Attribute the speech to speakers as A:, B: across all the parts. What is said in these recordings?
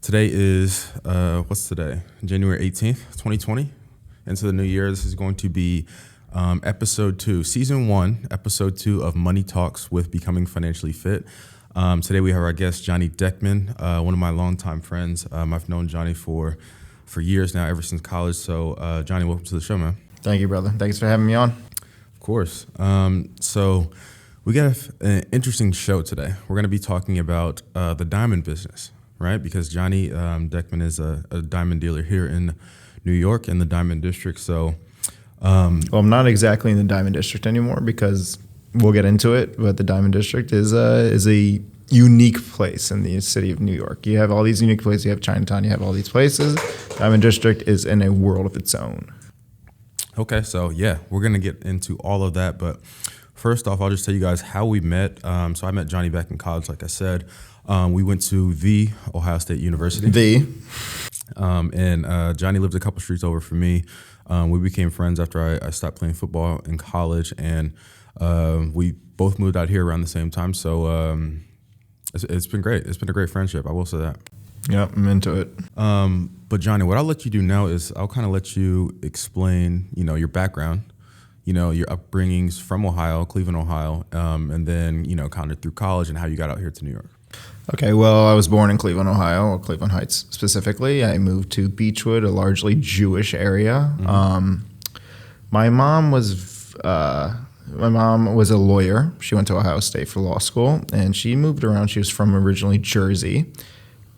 A: Today is, what's today? January 18th, 2020. Into the new year, this is going to be episode 2, season 1, episode 2 of Money Talks with Becoming Financially Fit. Today we have our guest, Jonny Deckman, one of my longtime friends. I've known Jonny for years now, ever since college. So Jonny, welcome to the show, man.
B: Thank you, brother. Thanks for having me on.
A: Of course. So we got an interesting show today. We're going to be talking about the diamond business, right? Because Jonny Deckman is a diamond dealer here in New York in the Diamond District. So,
B: well, I'm not exactly in the Diamond District anymore because we'll get into it. But the Diamond District is a unique place in the city of New York. You have all these unique places. You have Chinatown. You have all these places. Diamond District is in a world of its own.
A: Okay, so yeah, we're gonna get into all of that. But first off, I'll just tell you guys how we met. So I met Jonny back in college, like I said. We went to the Ohio State University. And Jonny lived a couple streets over from me. We became friends after I stopped playing football in college, and we both moved out here around the same time. So it's been great. It's been a great friendship. I will say that.
B: Yep, I'm into it.
A: But Jonny, what I'll let you do now is I'll kind of let you explain, your background, your upbringings from Ohio, Cleveland, Ohio, and then, kind of through college and how you got out here to New York.
B: Okay, well, I was born in Cleveland, Ohio, or Cleveland Heights specifically. I moved to Beechwood, a largely Jewish area. Mm-hmm. My mom was a lawyer. She went to Ohio State for law school, and she moved around. She was from originally Jersey,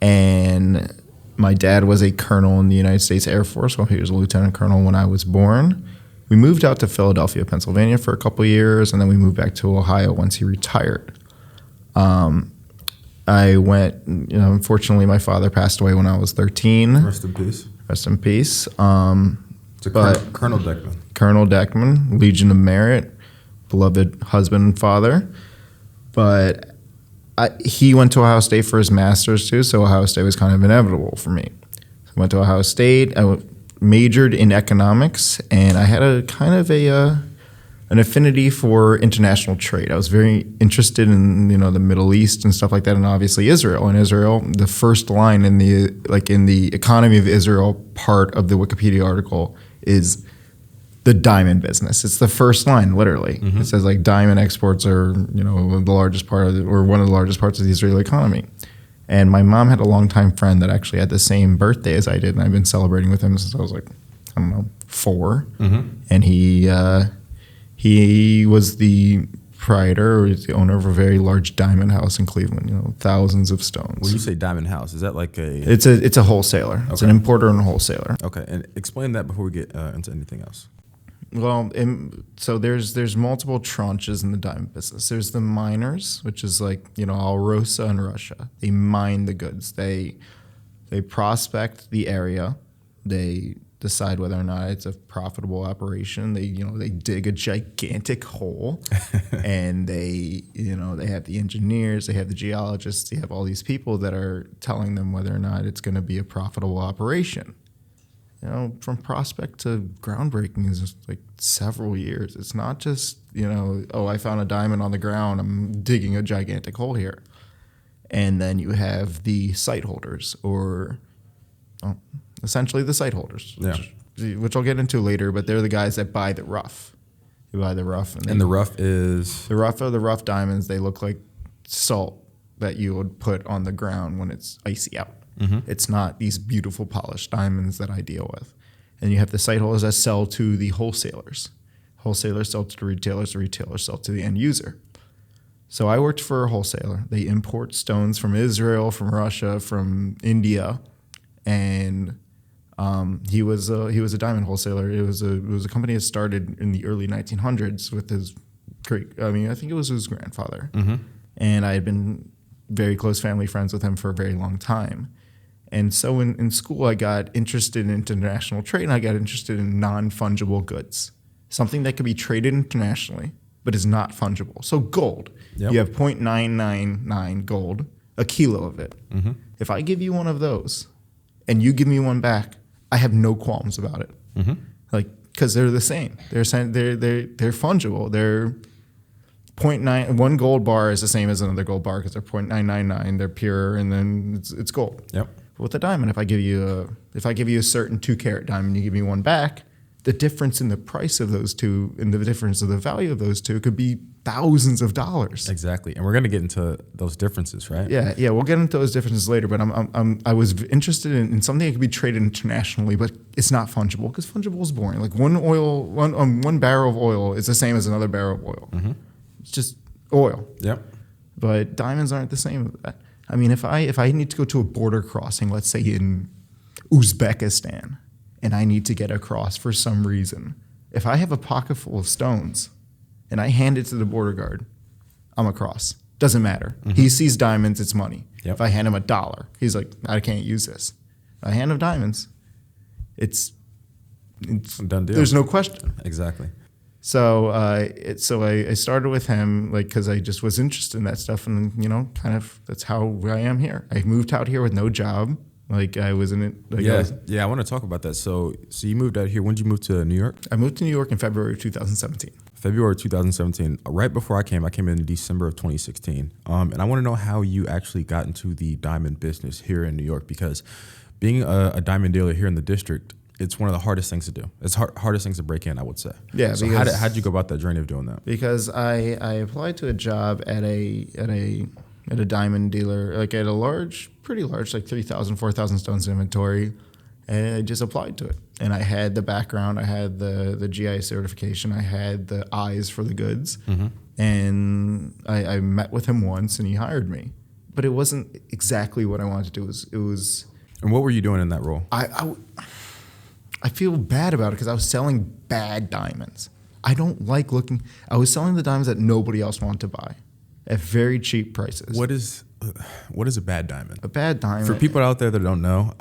B: and my dad was a colonel in the United States Air Force. Well, he was a lieutenant colonel when I was born. We moved out to Philadelphia, Pennsylvania for a couple of years, and then we moved back to Ohio once he retired. I went, unfortunately, my father passed away when I was 13.
A: Rest in peace.
B: Rest in peace.
A: Colonel Deckman.
B: Colonel Deckman, Legion of Merit, beloved husband and father. But he went to Ohio State for his master's too, so Ohio State was kind of inevitable for me. So I went to Ohio State. I majored in economics, and I had an affinity for international trade. I was very interested in the Middle East and stuff like that, and obviously Israel. In Israel, the first line in the economy of Israel part of the Wikipedia article is the diamond business. It's the first line, literally. Mm-hmm. It says diamond exports are the largest part of or one of the largest parts of the Israeli economy. And my mom had a longtime friend that actually had the same birthday as I did, and I've been celebrating with him since I was 4. Mm-hmm. And he was the proprietor or the owner of a very large diamond house in Cleveland, thousands of stones.
A: When you say diamond house, is that like a...
B: It's a wholesaler. Okay. It's an importer and a wholesaler.
A: Okay, and explain that before we get into anything else.
B: Well, so there's multiple tranches in the diamond business. There's the miners, which is Alrosa in Russia. They mine the goods. They prospect the area. They decide whether or not it's a profitable operation. They dig a gigantic hole, and they have the engineers, they have the geologists, they have all these people that are telling them whether or not it's going to be a profitable operation. From prospect to groundbreaking is just several years. It's not just I found a diamond on the ground, I'm digging a gigantic hole here. And then you have the site holders, or essentially the site holders, which I'll get into later, but they're the guys that buy the rough. They buy the rough.
A: And the rough is?
B: The rough are the rough diamonds. They look like salt that you would put on the ground when it's icy out. Mm-hmm. It's not these beautiful polished diamonds that I deal with. And you have the site holders that sell to the wholesalers. Wholesalers sell to the retailers sell to the end user. So I worked for a wholesaler. They import stones from Israel, from Russia, from India, and he was a diamond wholesaler. It was a company that started in the early 1900s with his I think it was his grandfather. Mm-hmm. And I had been very close family friends with him for a very long time. And so in school, I got interested in international trade, and I got interested in non-fungible goods, something that could be traded internationally but is not fungible. So gold, yep. You have 0.999 gold, a kilo of it. Mm-hmm. If I give you one of those and you give me one back, I have no qualms about it. Mm-hmm. Because they're the same. They're fungible. They're 0.9. One gold bar is the same as another gold bar because they're 0.999. They're pure, and then it's gold.
A: Yep.
B: with a diamond, if I give you a certain 2-carat diamond, you give me one back, the difference in the price of those two and the difference of the value of those two could be thousands of dollars.
A: Exactly. And we're going to get into those differences, right?
B: Yeah, we'll get into those differences later. But I was interested in something that could be traded internationally, but it's not fungible because fungible is boring. Like one barrel of oil is the same as another barrel of oil. Mm-hmm. It's just oil.
A: Yep.
B: But diamonds aren't the same as that. I mean, if I need to go to a border crossing, let's say in Uzbekistan, and I need to get across for some reason, if I have a pocket full of stones and I hand it to the border guard, I'm across. Doesn't matter. Mm-hmm. He sees diamonds, it's money. Yep. If I hand him $1, he's like, I can't use this. If I hand him diamonds, it's
A: done deal.
B: There's no question.
A: Exactly.
B: So I started with him, like, because I just was interested in that stuff, and kind of that's how I am here. I moved out here with no job. Like I was in it. Like
A: I want to talk about that. So you moved out here. When did you move to New York?
B: I moved to New York in February of 2017.
A: February 2017. Right before I came in December of 2016. And I want to know how you actually got into the diamond business here in New York, because being a diamond dealer here in the district, it's one of the hardest things to do. It's hardest things to break in, I would say.
B: Yeah.
A: So how did you go about that journey of doing that?
B: Because I applied to a job at a diamond dealer, like at a pretty large, like 3,000, 4,000 stones inventory, and I just applied to it. And I had the background, I had the GIA certification, I had the eyes for the goods, mm-hmm. and I met with him once, and he hired me. But it wasn't exactly what I wanted to do. It was.
A: And what were you doing in that role?
B: I feel bad about it because I was selling bad diamonds. I don't like looking. I was selling the diamonds that nobody else wanted to buy at very cheap prices.
A: What is a bad diamond?
B: A bad diamond.
A: For people out there that don't know,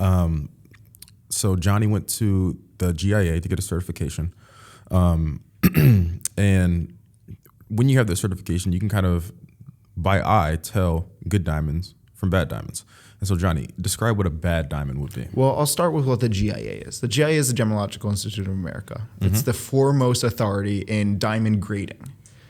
A: so Johnny went to the GIA to get a certification. And when you have the certification, you can kind of, by eye, tell good diamonds from bad diamonds. And so, Johnny, describe what a bad diamond would be.
B: Well, I'll start with what the GIA is. The GIA is the Gemological Institute of America. Mm-hmm. It's the foremost authority in diamond grading.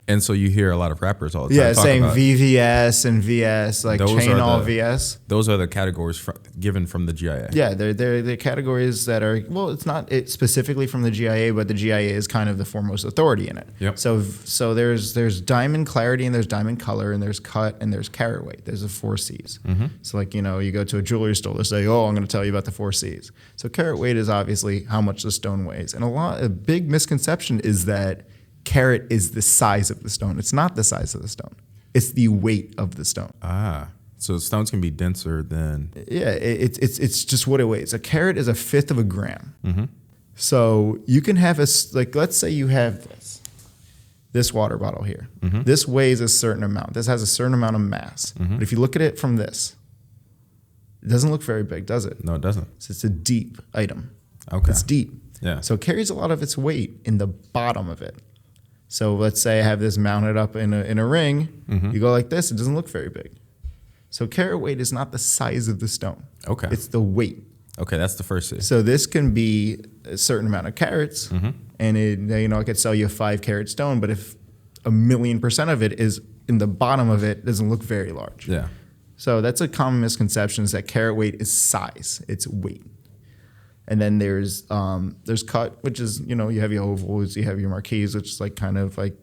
A: And so you hear a lot of rappers all the time.
B: Yeah, saying VVS and VS, like chain all VS.
A: Those are the categories given from the GIA.
B: Yeah, they're categories that are, well, it's not specifically from the GIA, but the GIA is kind of the foremost authority in it.
A: Yep.
B: So there's diamond clarity, and there's diamond color, and there's cut, and there's carat weight. There's the 4 C's. Mm-hmm. So like, you go to a jewelry store, they say, I'm going to tell you about the 4 C's. So carat weight is obviously how much the stone weighs. And a big misconception is that carat is the size of the stone. It's not the size of the stone. It's the weight of the stone.
A: So stones can be denser than...
B: Yeah, it's just what it weighs. A carat is 1/5 of a gram.
A: Mm-hmm.
B: So you can have let's say you have this water bottle here. Mm-hmm. This weighs a certain amount. This has a certain amount of mass. Mm-hmm. But if you look at it from this, it doesn't look very big, does it?
A: No, it doesn't.
B: So it's a deep item.
A: Okay.
B: It's deep.
A: Yeah.
B: So it carries a lot of its weight in the bottom of it. So let's say I have this mounted up in a ring. Mm-hmm. You go like this, it doesn't look very big. So carat weight is not the size of the stone.
A: Okay.
B: It's the weight.
A: Okay, that's the first C.
B: So this can be a certain amount of carats, mm-hmm. and I could sell you a 5-carat stone, but if 1,000,000% of it is in the bottom of it, doesn't look very large.
A: Yeah.
B: So that's a common misconception, is that carat weight is size, it's weight. And then there's cut, which is, you have your ovals, you have your marquise, which is like kind of like,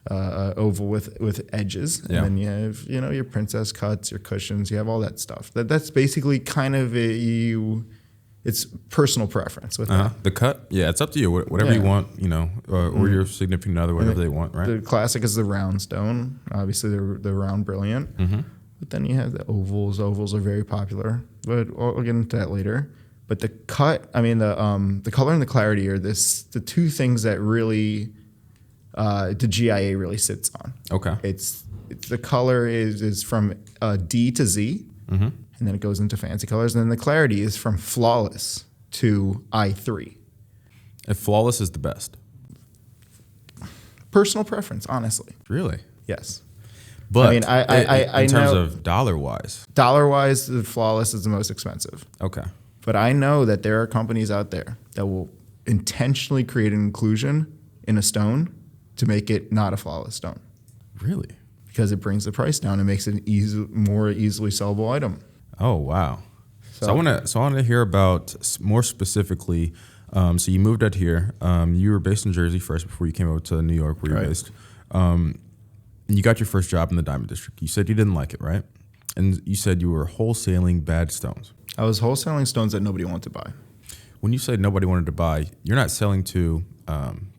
B: oval with edges.
A: Yeah.
B: And then you have, your princess cuts, your cushions, you have all that stuff. That's basically kind of it's personal preference with that.
A: The cut, yeah, it's up to you. Whatever you want, or your significant other, whatever they want, right?
B: The classic is the round stone. Obviously, the round brilliant. Mm-hmm. But then you have the ovals. Ovals are very popular, but I'll get into that later. But the cut, the color and the clarity are the two things that really the GIA really sits on.
A: Okay.
B: It's the color is from D to Z, mm-hmm. and then it goes into fancy colors, and then the clarity is from flawless to I3.
A: And flawless is the best.
B: Personal preference, honestly.
A: Really?
B: Yes.
A: But
B: I
A: in terms
B: know,
A: of dollar-wise,
B: the flawless is the most expensive.
A: Okay.
B: But I know that there are companies out there that will intentionally create an inclusion in a stone to make it not a flawless stone.
A: Really?
B: Because it brings the price down and makes it more easily sellable item.
A: Oh, wow. So I want to hear about more specifically. So you moved out here. You were based in Jersey first before you came over to New York, where you're based. And you got your first job in the Diamond District. You said you didn't like it, right? And you said you were wholesaling bad stones.
B: I was wholesaling stones that nobody wanted to buy.
A: When you say nobody wanted to buy, you're not selling to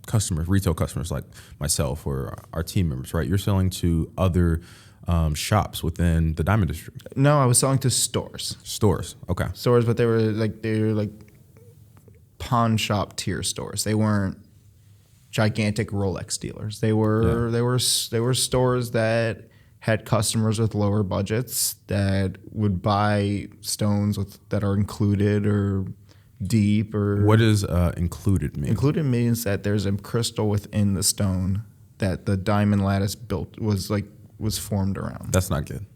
A: customers, retail customers like myself or our team members, right? You're selling to other shops within the Diamond District.
B: No, I was selling to stores.
A: Stores, okay.
B: Stores, but they were like pawn shop tier stores. They weren't gigantic Rolex dealers. They were stores that had customers with lower budgets that would buy stones that are included or deep or.
A: What does included mean?
B: Included means that there's a crystal within the stone that the diamond lattice was formed around.
A: That's not good.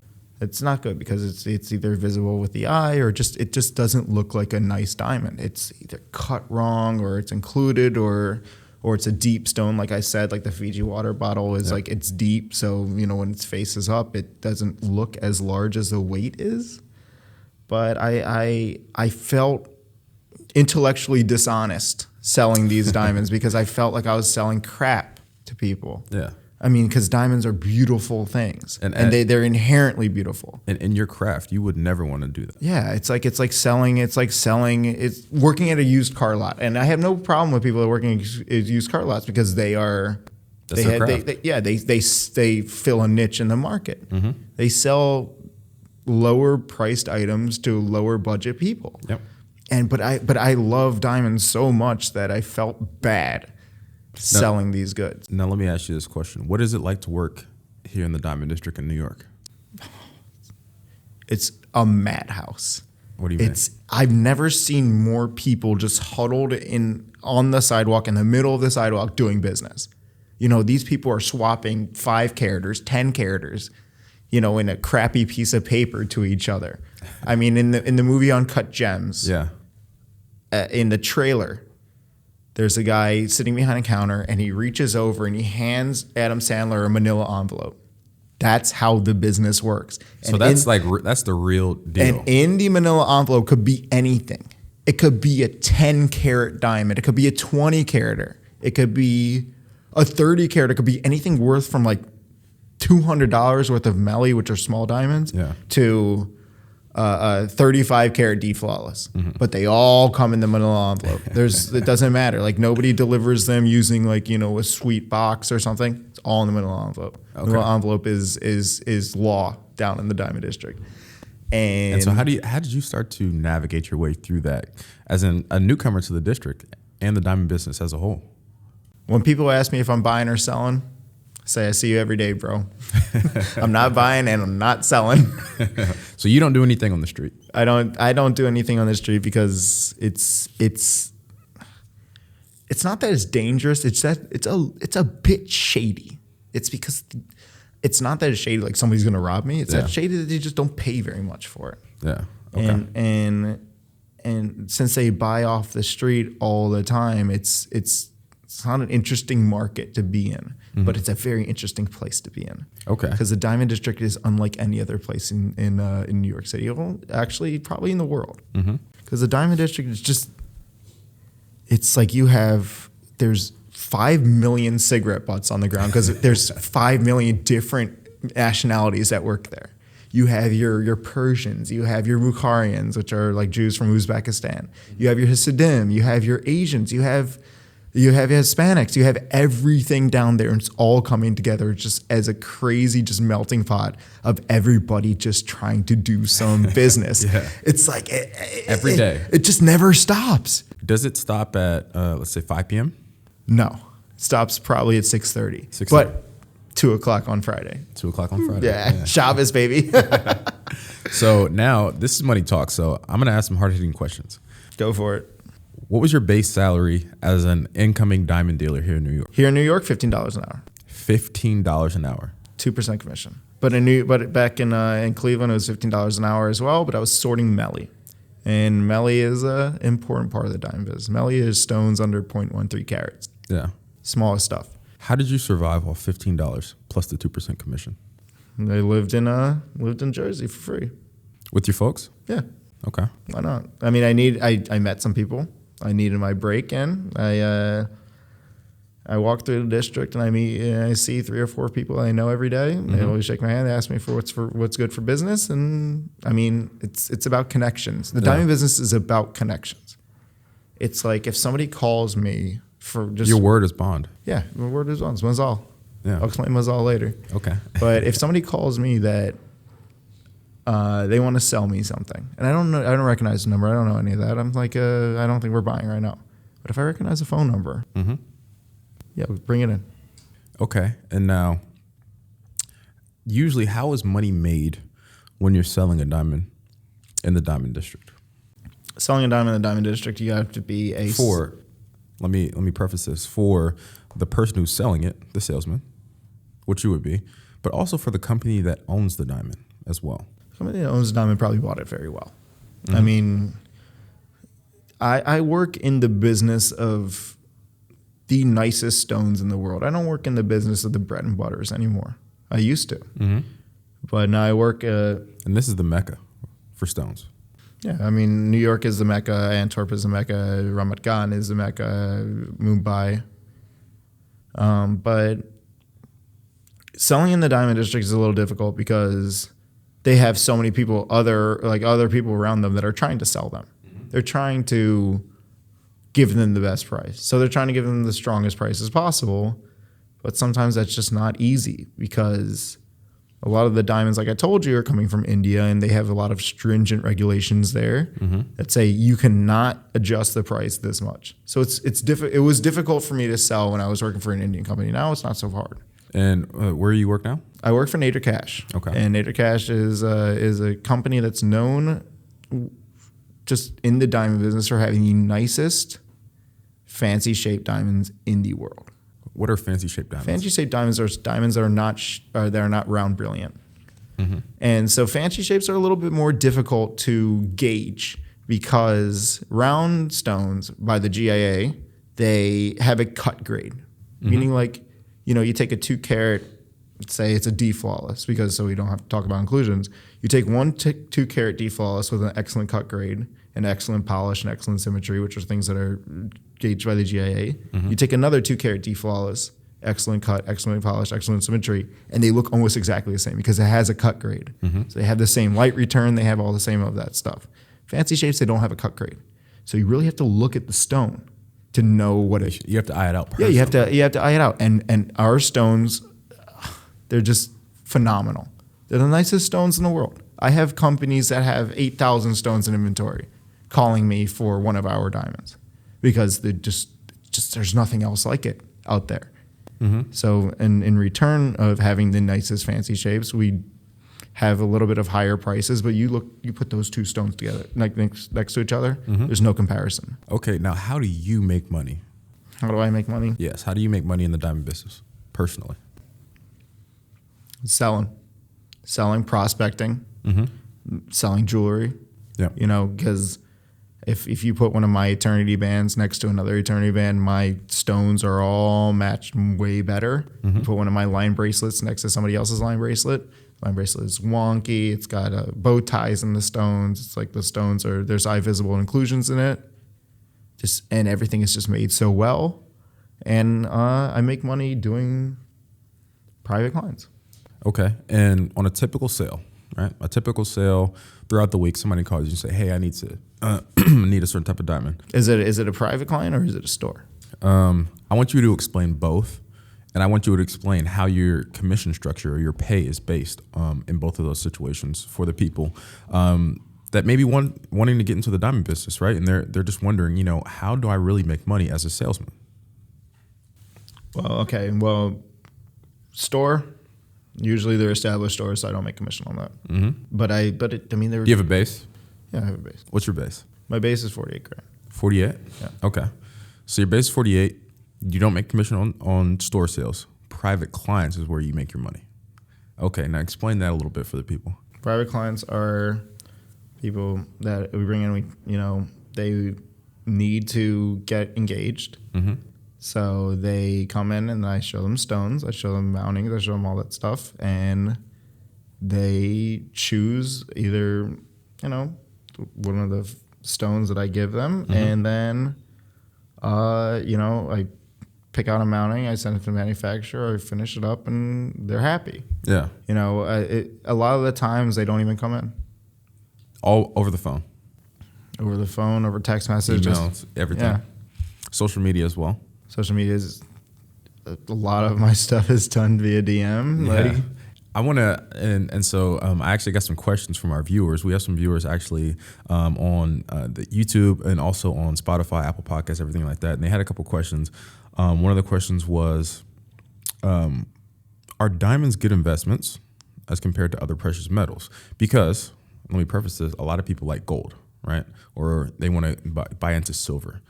B: It's not good because it's either visible with the eye or it just doesn't look like a nice diamond. It's either cut wrong or it's included or it's a deep stone. Like I said, like the Fiji water bottle is like it's deep. So, when its face is up, it doesn't look as large as the weight is. But I felt intellectually dishonest selling these diamonds because I felt like I was selling crap to people.
A: Yeah.
B: I mean, because diamonds are beautiful things, and they're inherently beautiful.
A: And in your craft, you would never want to do that.
B: Yeah, it's like selling. It's working at a used car lot, and I have no problem with people that are working at used car lots because they are.
A: That's their craft.
B: They fill a niche in the market. Mm-hmm. They sell lower priced items to lower budget people.
A: Yep.
B: But I love diamonds so much that I felt bad selling these goods.
A: Now let me ask you this question: what is it like to work here in the Diamond District in New York?
B: It's a madhouse.
A: What do you mean?
B: I've never seen more people just huddled on the sidewalk in the middle of the sidewalk doing business. These people are swapping 5 characters, 10 characters, in a crappy piece of paper to each other. I mean, in the movie Uncut Gems, in the trailer, there's a guy sitting behind a counter and he reaches over and he hands Adam Sandler a manila envelope. That's how the business works.
A: So that's the real deal.
B: And in the manila envelope could be anything. It could be a 10 carat diamond. It could be a 20 carat. It could be a 30 carat. It could be anything worth from like $200 worth of Melly, which are small diamonds, to 35 carat D flawless, but they all come in the manila envelope. It doesn't matter. Like nobody delivers them using a sweet box or something. It's all in the manila envelope. Okay. Manila envelope is law down in the Diamond District. And
A: so how did you start to navigate your way through that as a newcomer to the district and the diamond business as a whole?
B: When people ask me if I'm buying or selling, I say I see you every day, bro. I'm not buying and I'm not selling.
A: So you don't do anything on the street?
B: I don't do anything on the street because it's not that it's dangerous. It's that it's a bit shady. It's because it's not that it's shady like somebody's gonna rob me. It's that shady that they just don't pay very much for it.
A: Yeah. Okay.
B: And since they buy off the street all the time, it's not an interesting market to be in, but it's a very interesting place to be in.
A: Okay.
B: Because the Diamond District is unlike any other place in New York City. Well, actually, probably in the world. Because the Diamond District is just, it's like there's 5 million cigarette butts on the ground because there's 5 million different nationalities that work there. You have your Persians, you have your Bukharians, which are like Jews from Uzbekistan. You have your Hasidim, you have your Asians, you have Hispanics, you have everything down there, and it's all coming together just as a crazy, just melting pot of everybody just trying to do some business. It's like
A: every day.
B: It just never stops.
A: Does it stop at let's say 5 p.m.?
B: No, it stops probably at 6:30. But 2 o'clock on Friday.
A: 2 o'clock on Friday.
B: Yeah. Shabbos, baby.
A: So now this is money talk. So I'm gonna ask some hard hitting questions.
B: Go for it.
A: What was your base salary as an incoming diamond dealer here in New York?
B: Here in New York, $15 an hour.
A: $15 an hour.
B: 2% commission. But back in Cleveland, it was $15 an hour as well. But I was sorting Melly, and Melly is an important part of the diamond business. Melly is stones under 0.13 carats.
A: Yeah,
B: smallest stuff.
A: How did you survive off $15 plus the 2% commission?
B: I lived in Jersey for free.
A: With your folks?
B: Yeah.
A: Okay.
B: Why not? I mean, I met some people. I needed my break in. I walk through the district and I see 3 or 4 people I know every day. They always shake my hand. They ask me for what's good for business. And I mean, it's about connections. The diamond business is about connections. It's like if somebody calls me for just
A: your word is bond.
B: Yeah, my word is bond. It's Mazal.
A: Yeah.
B: I'll explain Mazal later.
A: Okay.
B: But if somebody calls me that they want to sell me something, and I don't recognize the number. I don't know any of that. I'm like, I don't think we're buying right now. But if I recognize the phone number, yeah, bring it in.
A: Okay. And now, usually, how is money made when you're selling a diamond in the diamond district?
B: Selling a diamond in the diamond district, you have to be a
A: let me preface this for the person who's selling it, the salesman, which you would be, but also for the company that owns the diamond as well.
B: Somebody that owns the diamond probably bought it very well. I mean, I work in the business of the nicest stones in the world. I don't work in the business of the bread and butters anymore. I used to, but now I work.
A: And this is the Mecca for stones.
B: Yeah, I mean, New York is the Mecca, Antwerp is the Mecca, Ramat Gan is the Mecca, Mumbai. But selling in the diamond district is a little difficult because they have so many people, other people around them that are trying to sell them. They're trying to give them the best price. So they're trying to give them the strongest prices possible. But sometimes that's just not easy because a lot of the diamonds, like I told you, are coming from India, and they have a lot of stringent regulations there that say you cannot adjust the price this much. So it was difficult for me to sell when I was working for an Indian company. Now it's not so hard.
A: And where do you work now?
B: I work for Nader Cash.
A: Okay.
B: And Nader Cash is a company that's known just in the diamond business for having the nicest fancy shaped diamonds in the world.
A: What are fancy shaped diamonds?
B: Fancy shaped diamonds are diamonds that are not round brilliant. And so fancy shapes are a little bit more difficult to gauge because round stones by the GIA, they have a cut grade, meaning like, you take a 2 carat, say it's a D flawless, because so we don't have to talk about inclusions. You take one 2 carat D flawless with an excellent cut grade, an excellent polish, and excellent symmetry, which are things that are gauged by the GIA. You take another 2 carat D flawless, excellent cut, excellent polish, excellent symmetry, and they look almost exactly the same because it has a cut grade. So they have the same light return, they have all the same of that stuff. Fancy shapes, they don't have a cut grade. So you really have to look at the stone to know what it.
A: You have to eye it out.
B: Yeah, you have to eye it out. And our stones, they're just phenomenal. They're the nicest stones in the world. I have companies that have 8,000 stones in inventory calling me for one of our diamonds because they just there's nothing else like it out there. So in return of having the nicest fancy shapes, we have a little bit of higher prices, but you put those 2 stones together next to each other, there's no comparison.
A: Okay, now how do you make money?
B: How do I make money?
A: Yes, how do you make money in the diamond business personally?
B: Selling, prospecting, selling jewelry.
A: Yeah.
B: Because if you put one of my eternity bands next to another eternity band, my stones are all matched way better. You put one of my line bracelets next to somebody else's line bracelet. Line bracelet is wonky. It's got bow ties in the stones. It's like the stones there's eye visible inclusions in it. And everything is just made so well. And I make money doing private clients.
A: Okay, and on a typical sale, right? A typical sale throughout the week, somebody calls you and say, "Hey, I need a certain type of diamond."
B: Is it a private client or is it a store?
A: I want you to explain both, and I want you to explain how your commission structure or your pay is based in both of those situations for the people that maybe wanting to get into the diamond business, right? And they're just wondering, how do I really make money as a salesman?
B: Well, store. Usually they're established stores, so I don't make commission on that. But they're.
A: Do you have a base?
B: Yeah, I have a base.
A: What's your base?
B: My base is 48 grand.
A: 48?
B: Yeah.
A: Okay. So your base is 48. You don't make commission on store sales. Private clients is where you make your money. Okay, now explain that a little bit for the people.
B: Private clients are people that we bring in. They need to get engaged. So they come in and I show them stones, I show them mountings, I show them all that stuff, and they choose either, one of the stones that I give them, and then I pick out a mounting, I send it to the manufacturer, I finish it up, and they're happy.
A: Yeah.
B: A lot of the times they don't even come in.
A: All over the phone.
B: Over the phone, over text messages.
A: Emails, everything.
B: Yeah.
A: Social media as well.
B: Social media is, a lot of my stuff is done via DM.
A: Yeah. I want to, and so I actually got some questions from our viewers. We have some viewers actually on the YouTube and also on Spotify, Apple Podcasts, everything like that. And they had a couple questions. One of the questions was, are diamonds good investments as compared to other precious metals? Because, let me preface this, a lot of people like gold, right? Or they want to buy into silver.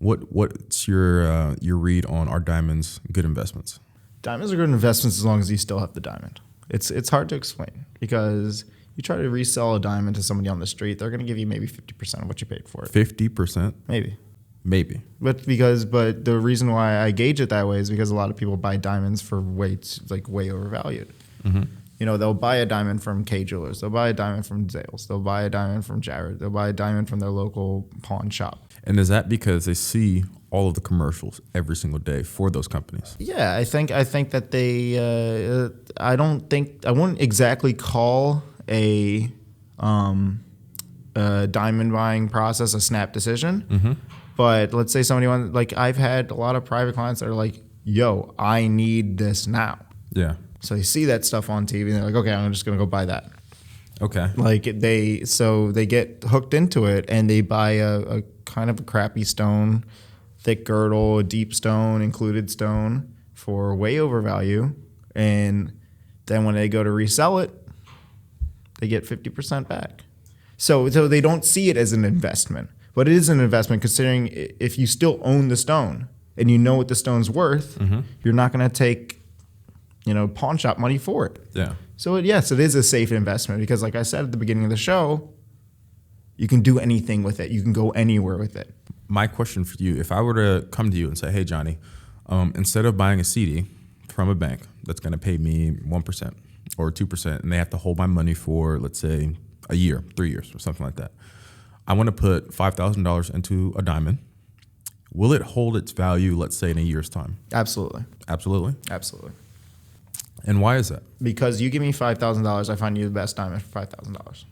A: What's your read on, are diamonds good investments?
B: Diamonds are good investments as long as you still have the diamond. It's hard to explain because you try to resell a diamond to somebody on the street, they're going to give you maybe 50% of what you paid for it.
A: 50%? Maybe. But
B: the reason why I gauge it that way is because a lot of people buy diamonds for way overvalued.
A: Mm-hmm.
B: They'll buy a diamond from K Jewelers, they'll buy a diamond from Zales, they'll buy a diamond from Jared, they'll buy a diamond from their local pawn shop.
A: And is that because they see all of the commercials every single day for those companies?
B: Yeah, I think that they. I wouldn't exactly call a diamond buying process a snap decision.
A: Mm-hmm.
B: But let's say somebody I've had a lot of private clients that are like, "Yo, I need this now."
A: Yeah.
B: So they see that stuff on TV and they're like, "Okay, I'm just gonna go buy that."
A: Okay.
B: They get hooked into it and they buy a kind of a crappy stone, thick girdle, a deep stone, included stone for way over value. And then when they go to resell it, they get 50% back. So they don't see it as an investment, but it is an investment considering if you still own the stone and you know what the stone's worth, you're not going to take, pawn shop money for it.
A: Yeah.
B: So yes, it is a safe investment because like I said at the beginning of the show, you can do anything with it. You can go anywhere with it.
A: My question for you, if I were to come to you and say, hey, Johnny, instead of buying a CD from a bank that's going to pay me 1% or 2%, and they have to hold my money for, let's say, a year, 3 years or something like that, I want to put $5,000 into a diamond. Will it hold its value, let's say, in a year's time?
B: Absolutely.
A: Absolutely?
B: Absolutely.
A: And why is that?
B: Because you give me $5,000, I find you the best diamond for $5,000.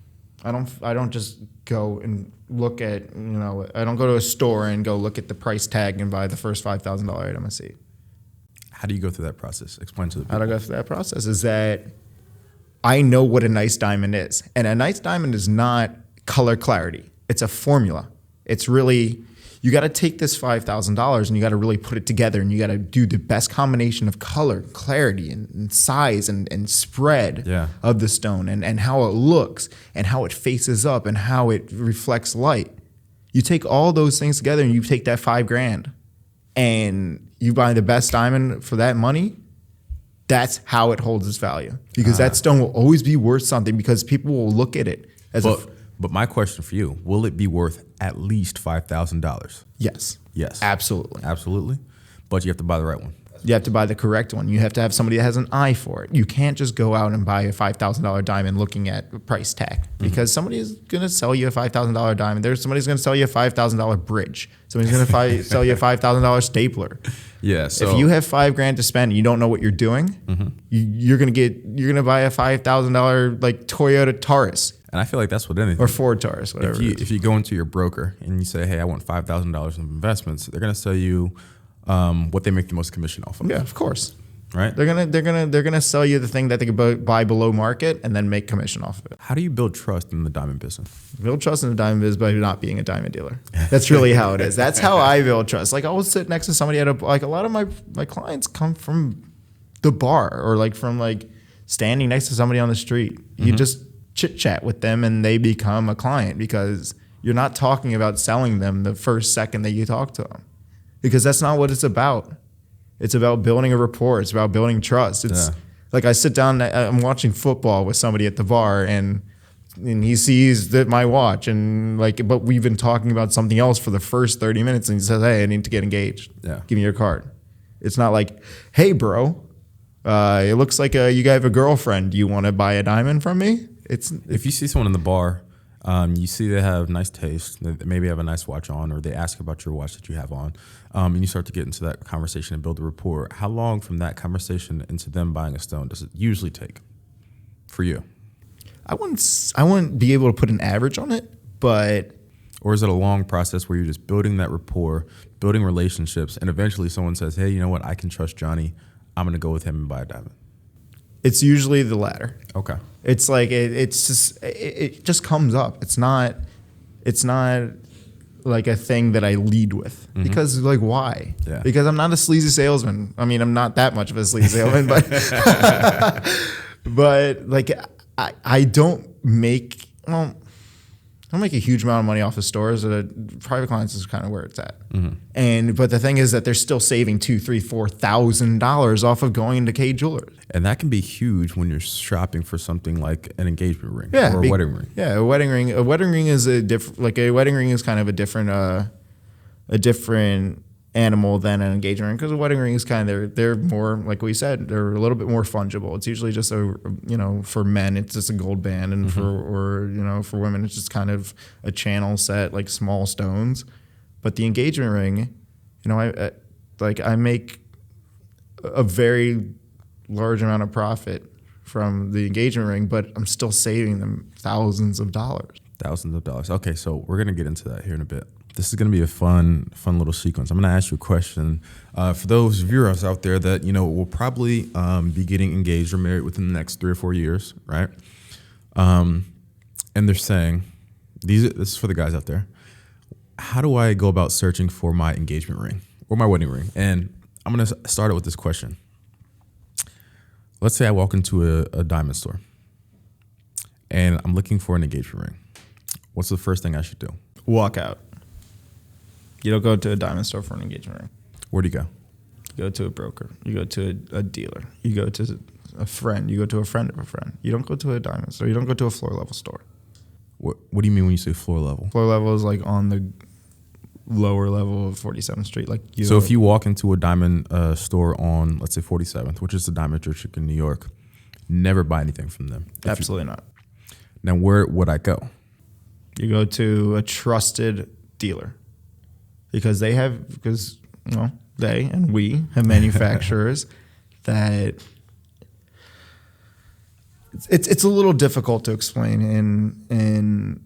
B: I don't just go and look at, I don't go to a store and go look at the price tag and buy the first $5,000 item I see.
A: How do you go through that process? Explain to the people.
B: How do I go through that process is that I know what a nice diamond is. And a nice diamond is not color clarity. It's a formula. It's really, you got to take this $5,000 and you got to really put it together and you got to do the best combination of color, clarity, and size and spread of the stone and how it looks and how it faces up and how it reflects light. You take all those things together and you take that $5,000 and you buy the best diamond for that money. That's how it holds its value because that stone will always be worth something because people will look at it as
A: But my question for you, will it be worth at least $5,000?
B: Yes.
A: Yes.
B: Absolutely.
A: Absolutely. But you have to buy the right one.
B: You have to buy the correct one. You have to have somebody that has an eye for it. You can't just go out and buy a $5,000 diamond looking at a price tag because somebody is going to sell you a $5,000 diamond. Somebody's going to sell you a $5,000 bridge. Somebody's going to sell you a $5,000 stapler.
A: Yeah. So
B: if you have $5,000 to spend and you don't know what you're doing, you're going to buy a $5,000 like Toyota Taurus.
A: And I feel like that's what anything.
B: Or Ford Taurus, whatever.
A: If you go into your broker and you say, hey, I want $5,000 in investments, they're going to sell you what they make the most commission off of.
B: Yeah, of course.
A: Right?
B: They're gonna sell you the thing that they can buy below market and then make commission off of it.
A: How do you build trust in the diamond business?
B: Build trust in the diamond business by not being a diamond dealer. That's really how it is. That's how I build trust. Like I will sit next to somebody at a lot of my clients come from the bar or from standing next to somebody on the street. You just chit chat with them and they become a client because you're not talking about selling them the first second that you talk to them. Because that's not what it's about. It's about building a rapport. It's about building trust. It's like I sit down, I'm watching football with somebody at the bar and he sees my watch and but we've been talking about something else for the first 30 minutes and he says, hey, I need to get engaged.
A: Yeah.
B: Give me your card. It's not like, hey, bro, it looks like you have a girlfriend. Do you want to buy a diamond from me?
A: If you see someone in the bar You see they have nice taste. They maybe have a nice watch on, or they ask about your watch that you have on, and you start to get into that conversation and build a rapport. How long from that conversation into them buying a stone does it usually take for you?
B: I wouldn't be able to put an average on it, but
A: or is it a long process where you're just building that rapport, building relationships, and eventually someone says, "Hey, you know what? I can trust Jonny. I'm going to go with him and buy a diamond."
B: It's usually the latter.
A: Okay.
B: It's like it just comes up. It's not like a thing that I lead with because like why?
A: Yeah.
B: Because I'm not a sleazy salesman. I mean, I'm not that much of a sleazy salesman, but but like I don't make a huge amount of money off of stores. Private clients is kind of where it's at. But the thing is that they're still saving $2,000, $3,000, $4,000 off of going to K Jewelers.
A: And that can be huge when you're shopping for something like an engagement ring or a wedding ring.
B: Yeah, a wedding ring. A wedding ring is a wedding ring is kind of a different animal than an engagement ring because a wedding ring is kind of they're more like we said, they're a little bit more fungible. It's usually just for men it's just a gold band, and for women it's just kind of a channel set like small stones. But the engagement ring, I make a very large amount of profit from the engagement ring, but I'm still saving them thousands of dollars.
A: Okay, so we're gonna get into that here in a bit. This is going to be a fun little sequence. I'm going to ask you a question. For those viewers out there that, will probably be getting engaged or married within the next 3 or 4 years, right? And they're saying, this is for the guys out there, how do I go about searching for my engagement ring or my wedding ring? And I'm going to start it with this question. Let's say I walk into a diamond store and I'm looking for an engagement ring. What's the first thing I should do?
B: Walk out. You don't go to a diamond store for an engagement ring.
A: Where do you go?
B: You go to a broker. You go to a dealer. You go to a friend. You go to a friend of a friend. You don't go to a diamond store. You don't go to a floor level store.
A: What do you mean when you say floor level?
B: Floor level is like on the lower level of 47th Street.
A: So if you walk into a diamond store on, let's say 47th, which is the diamond district in New York, never buy anything from them.
B: Absolutely not.
A: Now where would I go?
B: You go to a trusted dealer. Because they and we have manufacturers that it's a little difficult to explain. And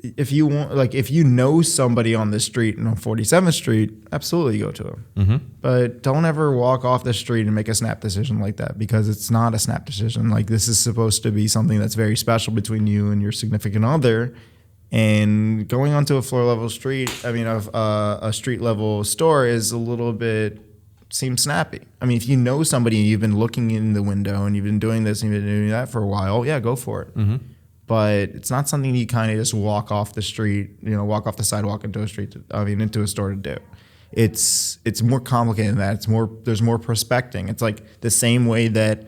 B: if you want, if you know somebody on the street on 47th Street, absolutely go to them. But don't ever walk off the street and make a snap decision like that, because it's not a snap decision. Like, this is supposed to be something that's very special between you and your significant other. And going onto a floor level street, a street level store is a little bit seems snappy. I mean, if you know somebody and you've been looking in the window and you've been doing this and you've been doing that for a while, yeah, go for it. But it's not something you kind of just walk off the street, walk off the sidewalk into a store to do. It's more complicated than that. There's more prospecting. It's like the same way that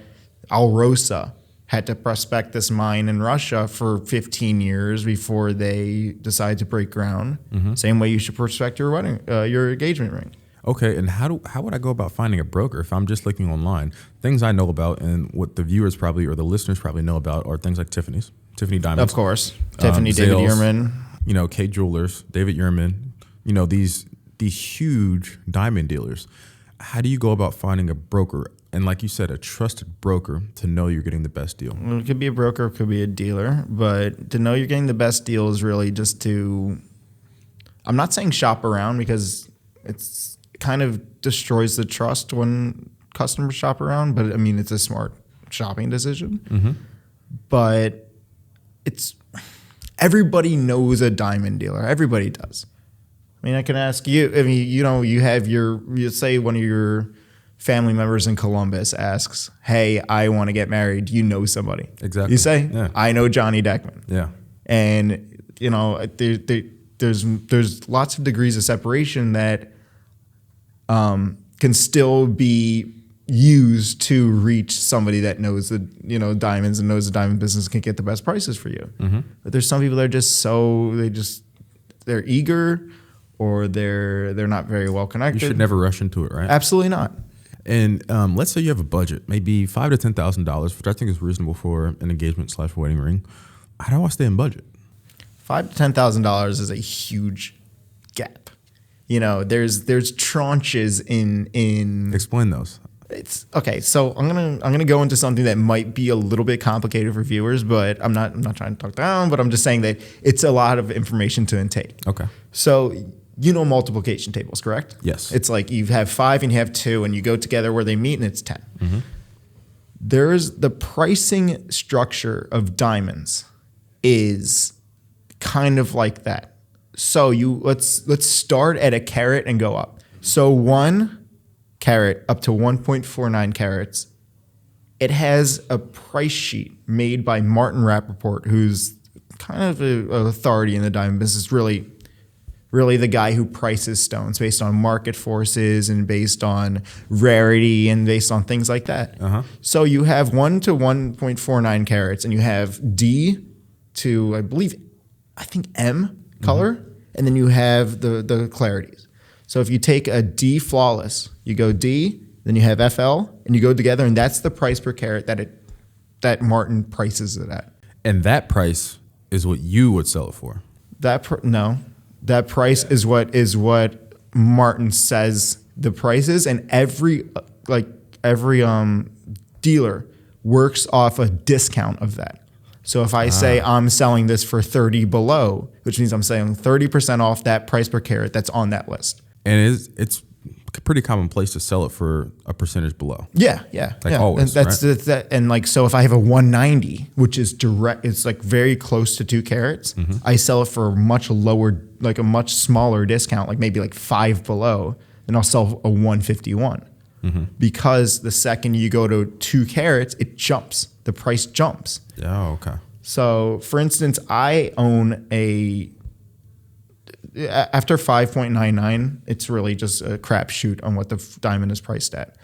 B: Alrosa had to prospect this mine in Russia for 15 years before they decide to break ground. Same way you should prospect your engagement ring.
A: Okay, and how would I go about finding a broker if I'm just looking online? Things I know about and what the viewers probably or the listeners probably know about are things like Tiffany Diamonds.
B: Of course. Tiffany, David
A: Zales,
B: Yurman.
A: K Jewelers, David Yurman, these huge diamond dealers. How do you go about finding a broker? And like you said, a trusted broker to know you're getting the best deal.
B: Well, it could be a broker, it could be a dealer, but to know you're getting the best deal is really just I'm not saying shop around, because it kind of destroys the trust when customers shop around, but it's a smart shopping decision. But everybody knows a diamond dealer. Everybody does. I can ask you, you have say one of your family members in Columbus asks, "Hey, I want to get married. You know somebody?"
A: Exactly.
B: You say,
A: yeah.
B: "I know Jonny Deckman."
A: Yeah.
B: And there's lots of degrees of separation that can still be used to reach somebody that knows the diamonds and knows the diamond business can get the best prices for you. But there's some people that are just they're eager, or they're not very well connected.
A: You should never rush into it, right?
B: Absolutely not.
A: And let's say you have a budget, maybe $5,000 to $10,000, which I think is reasonable for an engagement/wedding ring. How do I stay in budget?
B: $5,000 to $10,000 is a huge gap. You know, there's tranches in.
A: Explain those.
B: It's okay. So I'm gonna go into something that might be a little bit complicated for viewers, but I'm not trying to talk down. But I'm just saying that it's a lot of information to intake.
A: Okay.
B: So you know multiplication tables, correct?
A: Yes.
B: It's like you have 5 and you have 2, and you go together where they meet, and it's 10.
A: Mm-hmm.
B: There's the pricing structure of diamonds is kind of like that. So let's start at a carat and go up. So 1 carat up to 1.49 carats. It has a price sheet made by Martin Rappaport, who's kind of an authority in the diamond business, really the guy who prices stones based on market forces and based on rarity and based on things like that.
A: Uh-huh.
B: So you have 1 to 1.49 carats, and you have D to, I think M color, and then you have the clarities. So if you take a D flawless, you go D, then you have FL, and you go together, and that's the price per carat that Martin prices it at.
A: And that price is what you would sell it for.
B: No. That price is what Martin says the price is, and every dealer works off a discount of that. So if I say I'm selling this for 30 below, which means I'm selling 30% off that price per carat that's on that list.
A: And it's a pretty commonplace to sell it for a percentage below.
B: Yeah.
A: Always,
B: and that's
A: right?
B: And like, so if I have a 190, which is direct, it's like very close to 2 carats.
A: Mm-hmm.
B: I sell it for a much lower, like a much smaller discount, like maybe like 5 below, and I'll sell a 151. Mm-hmm. Because the second you go to 2 carats, it jumps. The price jumps.
A: Oh, okay.
B: So for instance, I own after 5.99, it's really just a crapshoot on what the diamond is priced at.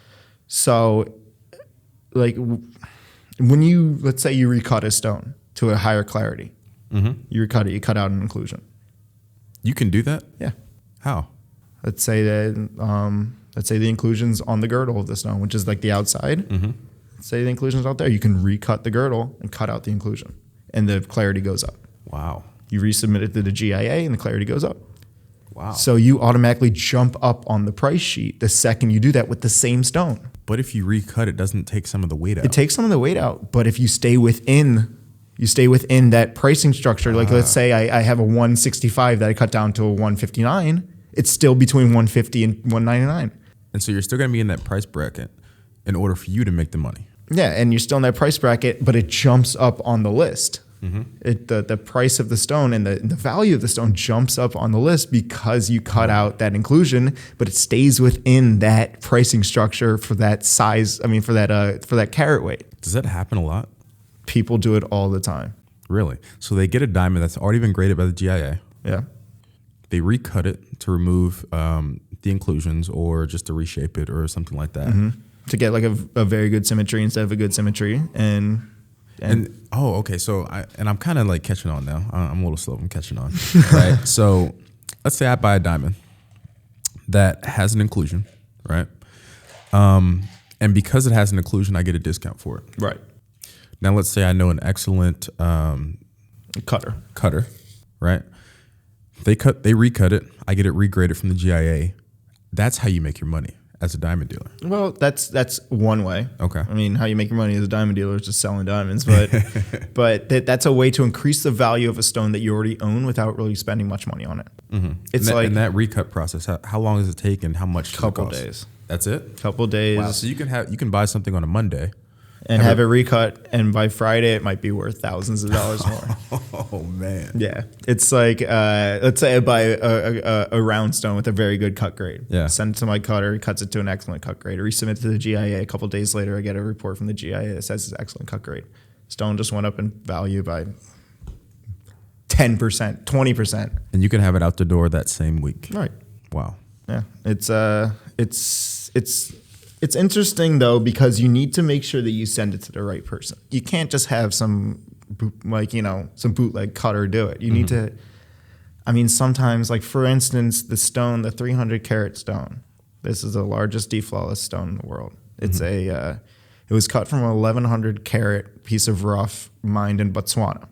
B: So, like, when let's say you recut a stone to a higher clarity, you recut it, you cut out an inclusion.
A: You can do that?
B: Yeah.
A: How?
B: Let's say the inclusion's on the girdle of the stone, which is like the outside. Mm-hmm. Let's say the inclusion's out there. You can recut the girdle and cut out the inclusion, and the clarity goes up.
A: Wow.
B: You resubmit it to the GIA, and the clarity goes up.
A: Wow.
B: So you automatically jump up on the price sheet the second you do that with the same stone.
A: But if you recut, it doesn't take some of the weight out.
B: It takes some of the weight out, but if you stay within that pricing structure, like let's say I have a 165 that I cut down to a 159, it's still between 150 and 199.
A: And so you're still going to be in that price bracket in order for you to make the money.
B: Yeah, and you're still in that price bracket, but it jumps up on the list. Mm-hmm. The price of the stone and the value of the stone jumps up on the list because you cut out that inclusion, but it stays within that pricing structure for that size. I mean, for that carat weight.
A: Does that happen a lot?
B: People do it all the time.
A: Really? So they get a diamond that's already been graded by the GIA.
B: Yeah.
A: They recut it to remove the inclusions or just to reshape it or something like that.
B: Mm-hmm. To get like a very good symmetry instead of a good symmetry. And
A: okay. So I'm kind of like catching on now. I'm a little slow. I'm catching on. Right. So let's say I buy a diamond that has an inclusion, right? And because it has an inclusion, I get a discount for it.
B: Right.
A: Now let's say I know an excellent cutter, right? They recut it. I get it regraded from the GIA. That's how you make your money as a diamond dealer.
B: Well, that's one way.
A: Okay.
B: I mean, how you make your money as a diamond dealer is just selling diamonds, but that's a way to increase the value of a stone that you already own without really spending much money on it. Mm-hmm. It's
A: and that recut process. How long does it take, and how much?
B: Couple days.
A: That's it.
B: Couple days.
A: Wow. So you can buy something on a Monday.
B: And have it recut, and by Friday it might be worth thousands of dollars more.
A: Oh man!
B: Yeah, it's like let's say I buy a round stone with a very good cut grade.
A: Yeah,
B: send it to my cutter, he cuts it to an excellent cut grade. Resubmit to the GIA. A couple days later, I get a report from the GIA that says it's excellent cut grade. Stone just went up in value by 10%, 20%,
A: and you can have it out the door that same week.
B: Right.
A: Wow.
B: Yeah, It's interesting though because you need to make sure that you send it to the right person. You can't just have some bootleg cutter do it. You need to. I mean, sometimes, like for instance, the 300 carat stone. This is the largest deflawless stone in the world. It's it was cut from a 1100 carat piece of rough mined in Botswana.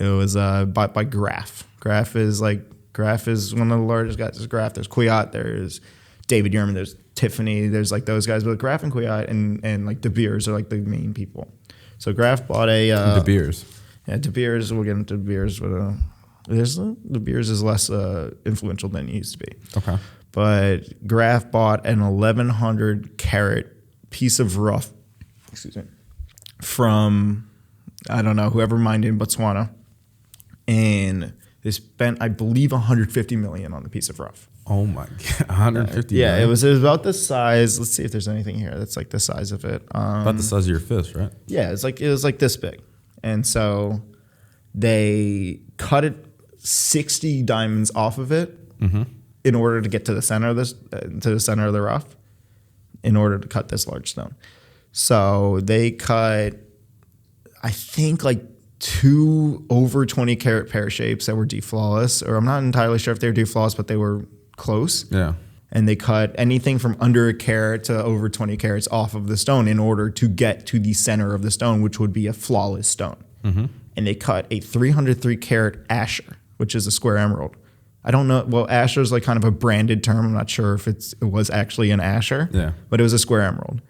B: It was bought by Graf. Graf is one of the largest guys. There's Graf, there's Kwiat, there's David Yurman, there's Tiffany, there's like those guys. But Graf and Kwiat and like De Beers are like the main people. So Graf bought a
A: De Beers.
B: Yeah, De Beers. We'll get into De Beers, but De Beers is less influential than it used to be.
A: Okay.
B: But Graf bought an 1,100 carat piece of rough, from, I don't know, whoever mined in Botswana. And they spent, I believe, $150 million on the piece of rough.
A: Oh my God, 150
B: Yeah,
A: million?
B: it was about the size. Let's see if there's anything here that's like the size of it.
A: About the size of your fist, right?
B: Yeah, it was like this big. And so they cut it 60 diamonds off of it in order to get to the center of this, to the center of the rough, in order to cut this large stone. So they cut, I think, like 2 over 20 carat pear shapes that were deflawless, or I'm not entirely sure if they were deflawless, but they were close.
A: Yeah.
B: And they cut anything from under a carat to over 20 carats off of the stone in order to get to the center of the stone, which would be a flawless stone. And they cut a 303 carat asher, which is a square emerald. I don't know. Well, asher is like kind of a branded term. I'm not sure if it was actually an asher.
A: Yeah.
B: But it was a square emerald,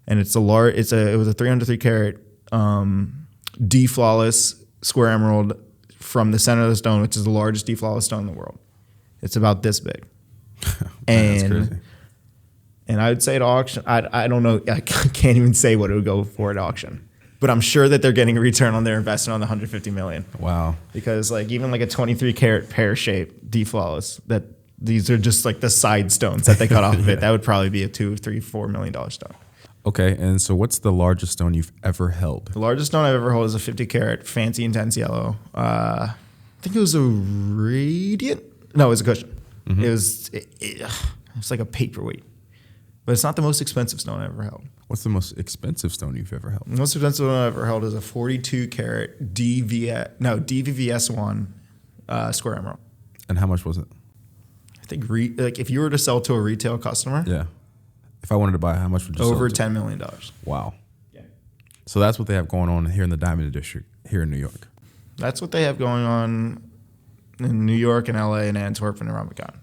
B: and it was a 303 carat deflawless square emerald from the center of the stone, which is the largest deflawless stone in the world. It's about this big.
A: Man, that's crazy.
B: And I would say at auction, I don't know. I can't even say what it would go for at auction. But I'm sure that they're getting a return on their investment on the $150 million.
A: Wow.
B: Because like even like a 23 carat pear shape deflawless, that these are just like the side stones that they cut off of it. That would probably be a $2, $3, $4 million stone.
A: Okay, and so what's the largest stone you've ever held?
B: The largest stone I've ever held is a 50 carat fancy intense yellow. I think it was a radiant. No, it was a cushion. It was like a paperweight. But it's not the most expensive stone I ever held.
A: What's the most expensive stone you've ever held?
B: The most expensive one I've ever held is a 42 carat DVVS1 square emerald.
A: And how much was it?
B: I think like if you were to sell to a retail customer,
A: Yeah. If I wanted to buy, how much would you
B: over
A: sell it to?
B: $10 million.
A: Wow.
B: Yeah.
A: So that's what they have going on here in the Diamond District here in New York.
B: That's what they have going on in New York and LA and Antwerp and Ramadan.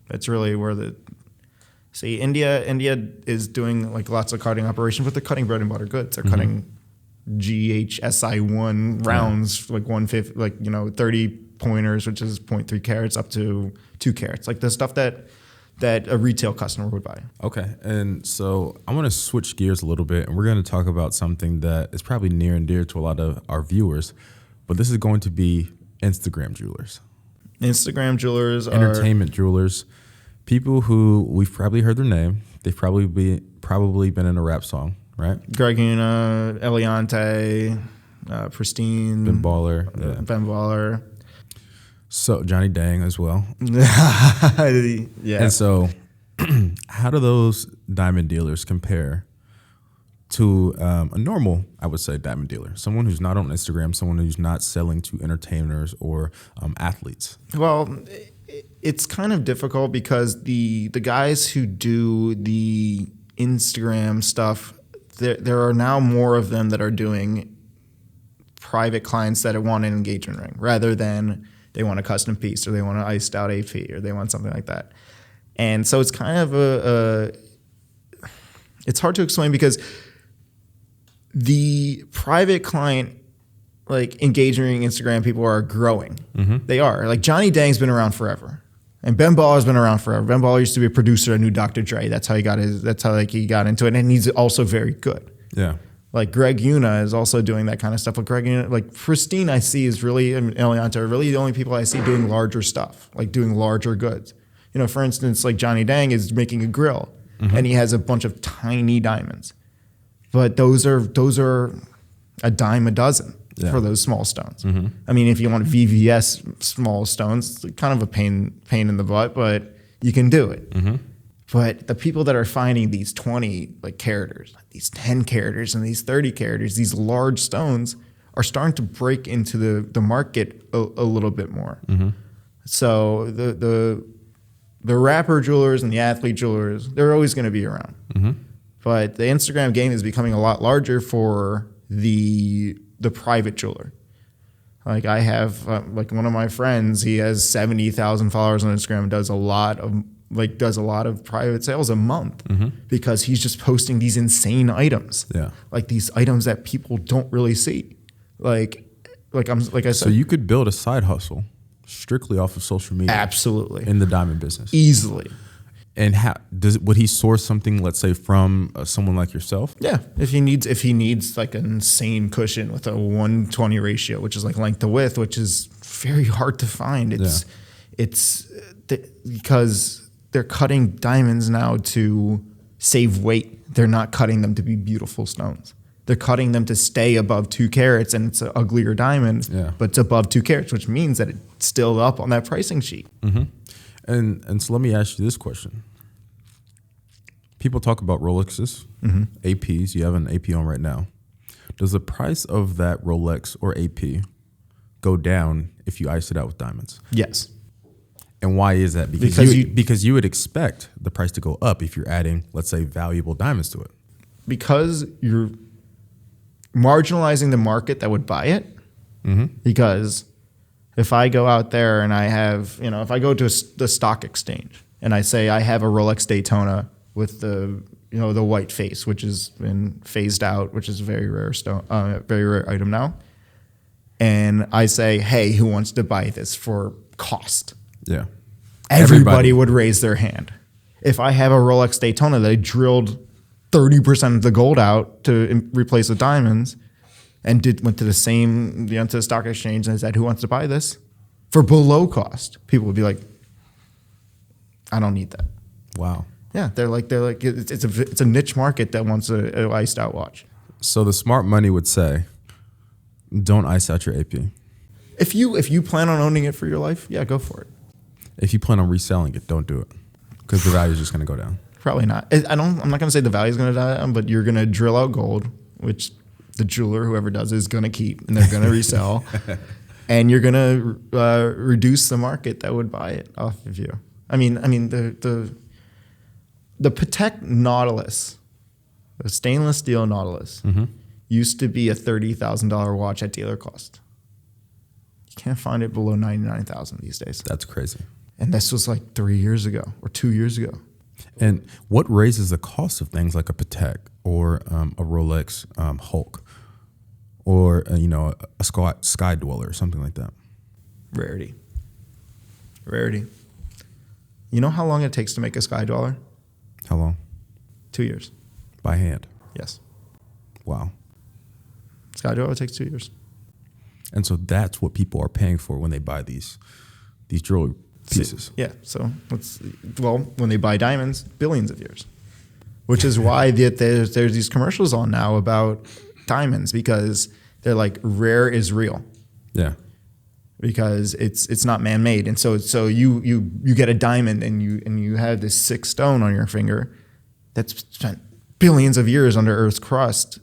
B: That's really where India is doing like lots of cutting operations, but they're cutting bread and butter goods. They're cutting GHSI1 rounds, like 150, like 30 pointers, which is 0.3 carats up to 2 carats, like the stuff that a retail customer would buy.
A: Okay, and so I want to switch gears a little bit, and we're going to talk about something that is probably near and dear to a lot of our viewers, but this is going to be Instagram jewelers.
B: Instagram jewelers
A: Entertainment jewelers, people who we've probably heard their name. They've probably been in a rap song, right?
B: Greg Una, Eliante, Pristine,
A: Ben Baller.
B: Yeah. Ben Baller.
A: So Jonny Dang as well.
B: Yeah.
A: And so how do those diamond dealers compare to a normal, I would say, diamond dealer? Someone who's not on Instagram, someone who's not selling to entertainers or athletes?
B: Well, it's kind of difficult because the guys who do the Instagram stuff, there are now more of them that are doing private clients that want an engagement ring rather than they want a custom piece or they want an iced out AP or they want something like that. And so it's kind of it's hard to explain because the private client like engagement ring Instagram people are growing. They are. Like Jonny Dang's been around forever. And Ben Baller's been around forever. Ben Baller used to be a producer at New Dr. Dre. That's how he got he got into it. And he's also very good.
A: Yeah.
B: Like Greg Una is also doing that kind of stuff. Like Greg Una, like Pristine, I see is really, Eliante are really the only people I see doing larger stuff, like doing larger goods. For instance, like Jonny Dang is making a grill, and he has a bunch of tiny diamonds, but those are a dime a dozen for those small stones. I mean, if you want VVS small stones, it's kind of a pain in the butt, but you can do it. But the people that are finding these 20 like caraters, these 10 caraters, and these 30 caraters, these large stones are starting to break into the market a little bit more. So the rapper jewelers and the athlete jewelers, they're always going to be around. But the Instagram game is becoming a lot larger for the private jeweler. Like I have like one of my friends, he has 70,000 followers on Instagram and does a lot of private sales a month because he's just posting these insane items.
A: Yeah.
B: Like these items that people don't really see. Like I said.
A: So you could build a side hustle strictly off of social media.
B: Absolutely.
A: In the diamond business.
B: Easily.
A: And would he source something, let's say, from someone like yourself?
B: Yeah, if he needs like an insane cushion with a 120 ratio, which is like length to width, which is very hard to find. Because they're cutting diamonds now to save weight. They're not cutting them to be beautiful stones. They're cutting them to stay above 2 carats, and it's an uglier diamond, but it's above 2 carats, which means that it's still up on that pricing sheet.
A: Mm-hmm. And so let me ask you this question. People talk about Rolexes, APs. You have an AP on right now. Does the price of that Rolex or AP go down if you ice it out with diamonds?
B: Yes.
A: And why is that? Because you would expect the price to go up if you're adding, let's say, valuable diamonds to it. Because
B: you're marginalizing the market that would buy it. Because if I go out there and I have, if I go to the stock exchange and I say I have a Rolex Daytona with the white face, which has been phased out, which is a very rare very rare item now, and I say, hey, who wants to buy this for cost?
A: Yeah,
B: everybody would raise their hand. If I have a Rolex Daytona that I drilled 30% of the gold out to replace the diamonds, and went to the stock exchange and said, who wants to buy this for below cost? People would be like, I don't need that.
A: Wow.
B: Yeah, they're like it's a niche market that wants a iced out watch.
A: So the smart money would say, don't ice out your AP.
B: If you plan on owning it for your life, yeah, go for it.
A: If you plan on reselling it, don't do it because the value is just going to go down.
B: Probably not. I'm not going to say the value is going to die down, but you're going to drill out gold, which the jeweler, whoever does it, is going to keep, and they're going to resell, and you're going to reduce the market that would buy it off of you. I mean the Patek Nautilus, the stainless steel Nautilus, used to be a $30,000 watch at dealer cost. You can't find it below $99,000 these days.
A: That's crazy.
B: And this was like 3 years ago or 2 years ago.
A: And what raises the cost of things like a Patek or a Rolex Hulk or a Sky Dweller or something like that?
B: Rarity. You know how long it takes to make a Sky Dweller?
A: How long?
B: 2 years.
A: By hand?
B: Yes.
A: Wow.
B: Sky Dweller takes 2 years.
A: And so that's what people are paying for when they buy these jewelry pieces.
B: Yeah. So when they buy diamonds, billions of years. Which is why there's these commercials on now about diamonds, because they're like rare is real.
A: Yeah.
B: Because it's not man-made. And so you get a diamond and you have this sick stone on your finger that's spent billions of years under Earth's crust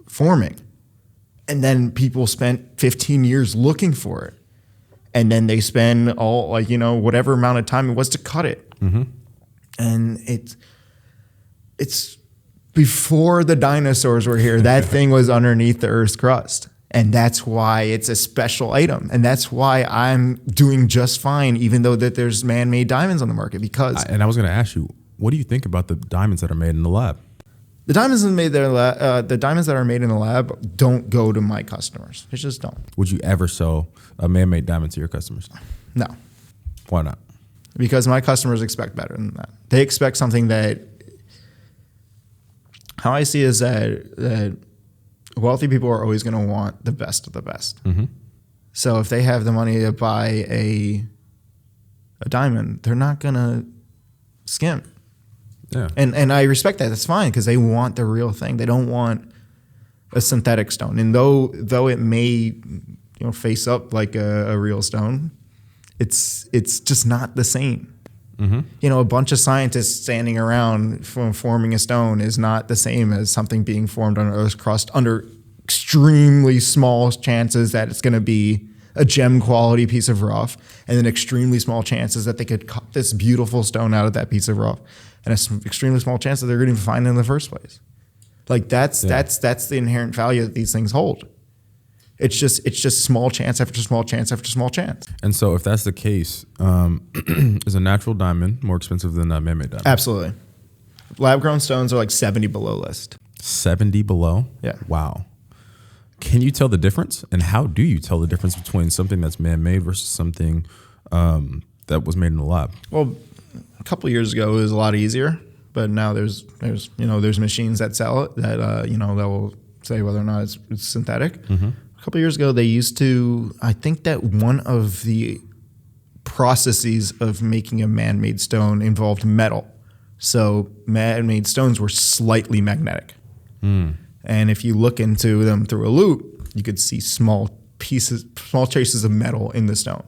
B: forming. And then people spent 15 years looking for it. And then they spend whatever amount of time it was to cut it. And it's before the dinosaurs were here, that thing was underneath the Earth's crust. And that's why it's a special item. And that's why I'm doing just fine, even though that there's man-made diamonds on the market.
A: And I was going to ask you, what do you think about the diamonds that are made in the lab?
B: The diamonds that are made in the lab don't go to my customers. They just don't.
A: Would you ever sell a man-made diamond to your customers?
B: No.
A: Why not?
B: Because my customers expect better than that. They expect something that, how I see it is that wealthy people are always going to want the best of the best. So if they have the money to buy a diamond, they're not going to skimp.
A: Yeah.
B: And I respect that. That's fine, because they want the real thing. They don't want a synthetic stone. And though it may face up like a real stone, it's just not the same. A bunch of scientists standing around forming a stone is not the same as something being formed on Earth's crust under extremely small chances that it's going to be a gem quality piece of rough, and then extremely small chances that they could cut this beautiful stone out of that piece of rough, and an extremely small chance that they're going to even find it in the first place. Like that's the inherent value that these things hold. It's just small chance after small chance after small chance.
A: And so if that's the case, is a natural diamond more expensive than a man-made diamond?
B: Absolutely. Lab-grown stones are like 70 below list.
A: 70 below?
B: Yeah.
A: Wow. Can you tell the difference? And how do you tell the difference between something that's man-made versus something that was made in the lab?
B: Well, a couple of years ago it was a lot easier, but now there's machines that sell it that that will say whether or not it's synthetic.
A: Mm-hmm.
B: A couple of years ago they used to. I think that one of the processes of making a man-made stone involved metal, so man-made stones were slightly magnetic. And if you look into them through a loupe, you could see small traces of metal in the stone.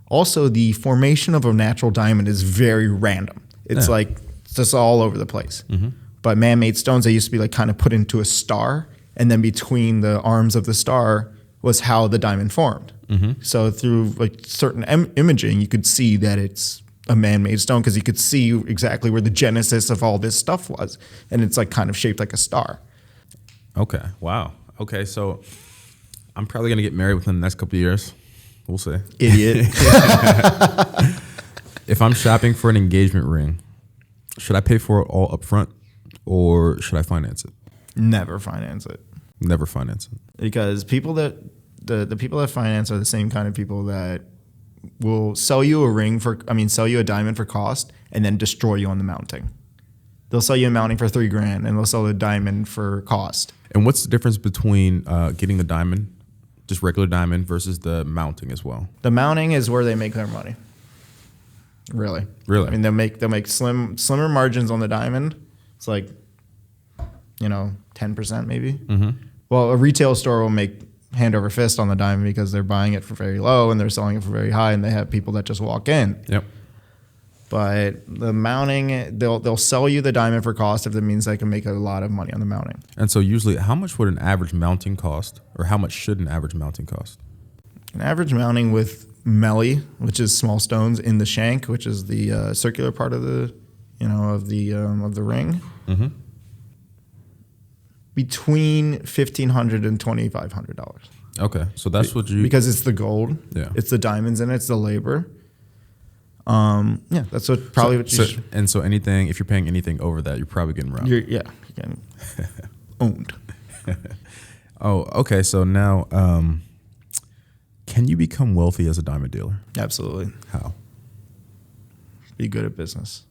B: Also, the formation of a natural diamond is very random. It's like just all over the place.
A: Mm-hmm.
B: But man-made stones, they used to be like kind of put into a star, and then between the arms of the star was how the diamond formed.
A: Mm-hmm.
B: So through like certain imaging, you could see that it's a man-made stone because you could see exactly where the genesis of all this stuff was, and it's like kind of shaped like a star.
A: Okay. Wow. Okay. So I'm probably going to get married within the next couple of years. We'll see.
B: Idiot.
A: If I'm shopping for an engagement ring, should I pay for it all up front or should I finance it?
B: Never finance it.
A: Never finance it.
B: Because people that the people that finance are the same kind of people that will sell you a diamond for cost and then destroy you on the mounting. They'll sell you a mounting for $3,000 and they'll sell the diamond for cost.
A: And what's the difference between getting the diamond, just regular diamond, versus the mounting as well?
B: The mounting is where they make their money. Really.
A: Really?
B: I mean, they'll make slimmer margins on the diamond. It's like, 10% maybe.
A: Mm-hmm.
B: Well, a retail store will make hand over fist on the diamond because they're buying it for very low and they're selling it for very high, and they have people that just walk in.
A: Yep.
B: But the mounting, they'll sell you the diamond for cost if it means they can make a lot of money on the mounting.
A: And so usually, how much would an average mounting cost, or how much should an average mounting cost?
B: An average mounting with melee, which is small stones in the shank, which is the circular part of the ring,
A: Mm-hmm.
B: between $1,500 and $2,500.
A: Okay, so that's what you...
B: Because it's the gold,
A: Yeah.
B: It's the diamonds in it, it's the labor. That's what you should.
A: And so anything, if you're paying anything over that, you're probably getting robbed.
B: You're getting owned.
A: Oh, okay. So now, can you become wealthy as a diamond dealer?
B: Absolutely.
A: How?
B: Be good at business.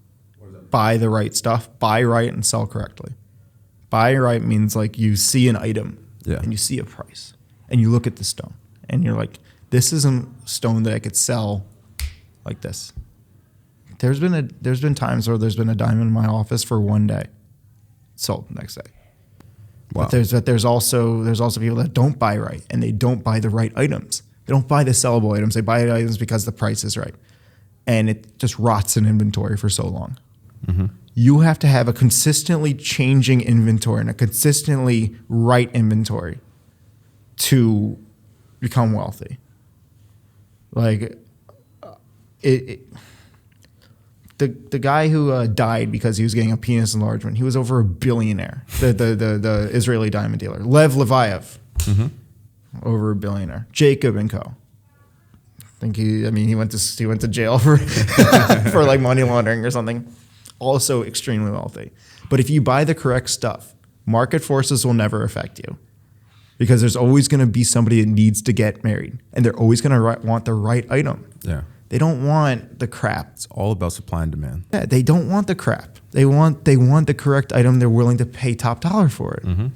B: Buy the right stuff. Buy right and sell correctly. Buy right means like you see an item and you see a price and you look at the stone and you're like, this is a stone that I could sell like this. There's been times where there's been a diamond in my office for one day, sold the next day.
A: Wow.
B: But there's also people that don't buy right and they don't buy the right items. They don't buy the sellable items. They buy items because the price is right, and it just rots in inventory for so long.
A: Mm-hmm.
B: You have to have a consistently changing inventory and a consistently right inventory to become wealthy. Like the guy who died because he was getting a penis enlargement, he was over a billionaire. The Israeli diamond dealer, Lev Leviev, over a billionaire. Jacob and Co. I think he went to jail for for like money laundering or something. Also extremely wealthy. But if you buy the correct stuff, market forces will never affect you, because there's always going to be somebody that needs to get married, and they're always going to want the right item.
A: Yeah.
B: They don't want the crap.
A: It's all about supply and demand.
B: Yeah, they don't want the crap. They want the correct item. They're willing to pay top dollar for it.
A: Mm-hmm.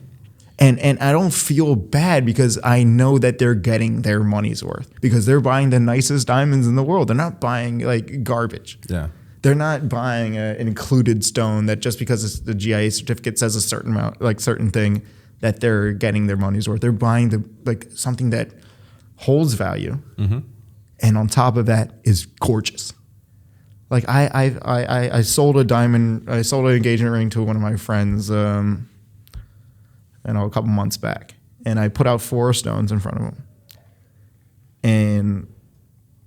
B: And I don't feel bad because I know that they're getting their money's worth, because they're buying the nicest diamonds in the world. They're not buying like garbage.
A: Yeah.
B: They're not buying an included stone that just because the GIA certificate says a certain amount, like certain thing, that they're getting their money's worth. They're buying something that holds value.
A: Mm-hmm.
B: And on top of that is gorgeous. Like I sold a diamond, I sold an engagement ring to one of my friends, a couple months back, and I put out 4 stones in front of him. And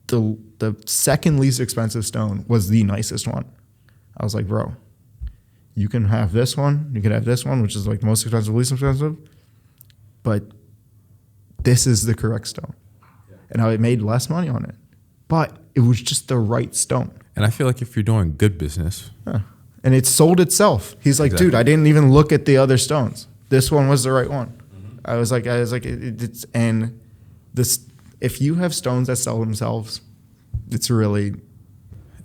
B: the second least expensive stone was the nicest one. I was like, bro, you can have this one, you can have this one, which is like the most expensive, least expensive, but this is the correct stone. And I made less money on it, but it was just the right stone.
A: And I feel like if you're doing good business,
B: and it sold itself. He's like, dude, I didn't even look at the other stones. This one was the right one. I was like, it's, and this, if you have stones that sell themselves, it's really.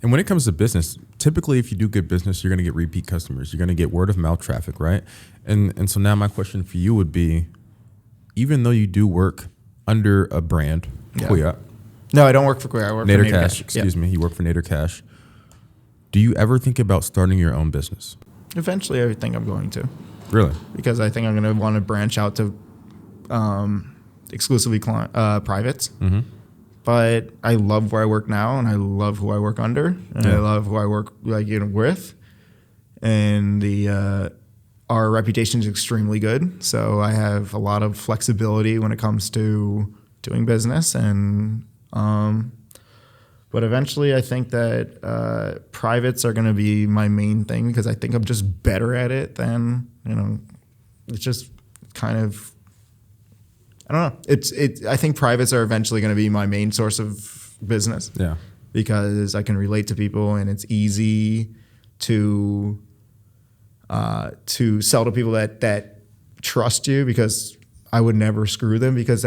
A: And when it comes to business, typically if you do good business, you're going to get repeat customers. You're going to get word of mouth traffic, right? And so now my question for you would be, even though you do work under a brand, Kuya.
B: No, I don't work for Kuya. I work for Nader Cash.
A: Excuse me. You work for Nader Cash. Do you ever think about starting your own business?
B: Eventually, I think I'm going to.
A: Really?
B: Because I think I'm going to want to branch out to exclusively privates. Mm-hmm. But I love where I work now, and I love who I work under, and I love who I work with. And our reputation is extremely good, so I have a lot of flexibility when it comes to doing business. And but eventually, I think that privates are going to be my main thing because I think I'm just better at it than It's just kind of. I don't know. I think privates are eventually going to be my main source of business.
A: Yeah.
B: Because I can relate to people and it's easy to sell to people that trust you, because I would never screw them, because